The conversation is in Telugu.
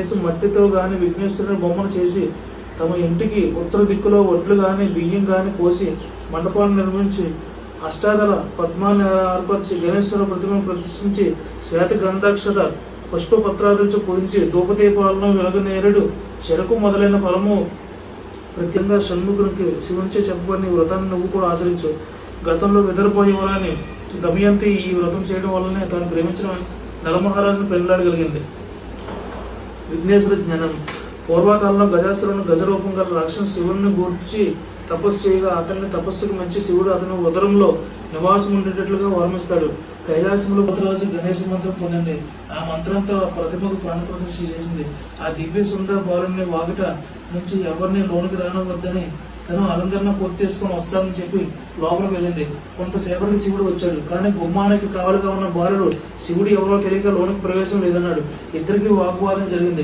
మట్టితో గాని విఘ్నేశ్వరుని బొమ్మను చేసి తమ ఇంటికి ఉత్తర దిక్కులో వడ్లు గాని బియ్యం గాని పోసి మండపాన్ని నిర్మించి అష్టాదళ పద్మాన్ని ఏర్పరిచి గణేశ్వర ప్రతిమను ప్రతిష్ఠించి శ్వేత గంధాక్షత పుష్పపత్రాదులతో పూజించి ధూపదీపాలను వెలగనేరుడు చెరకు మొదలైన ఫలము ప్రత్యేకంగా షణ్ముఖునికి శివునిచే చెప్పబడిన ఈ వ్రతాన్ని నువ్వు కూడా ఆచరించు. గతంలో విదర్భయువరాని దమయంతి ఈ వ్రతం చేయడం వల్లనే తాను ప్రేమించిన నలమహారాజును పెళ్లాడగలిగింది. విఘ్నేశ్వర జ్ఞానం. పూర్వకాలంలో గజాసురుని గజరూపం గల రాక్షసు శివుడిని గూర్చి తపస్సు చేయగా అతన్ని తపస్సుకు మెచ్చి శివుడు అతను ఉదరంలో నివాసం ఉండేటట్లుగా వర్మిస్తాడు. కైలాసంలో రోజు గణేశ మంత్రం పొందింది. ఆ మంత్రంతో ప్రతిమకు ప్రాణప్రతిష్ఠ చేసింది. ఆ దివ్య సుందర బాలుని వాకిట నుంచి ఎవరిని లోనికి రానవద్దని తను అలంకరణ పూర్తి చేసుకుని వస్తానని చెప్పి లోపలికి వెళ్ళింది. కొంతసేపటికి శివుడు వచ్చాడు. కానీ గుమ్మానికి కావలిగా ఉన్న బాలుడు శివుడు ఎవరో తెలియక లోనికి ప్రవేశం లేదన్నాడు. ఇద్దరికి వాగ్వాదం జరిగింది.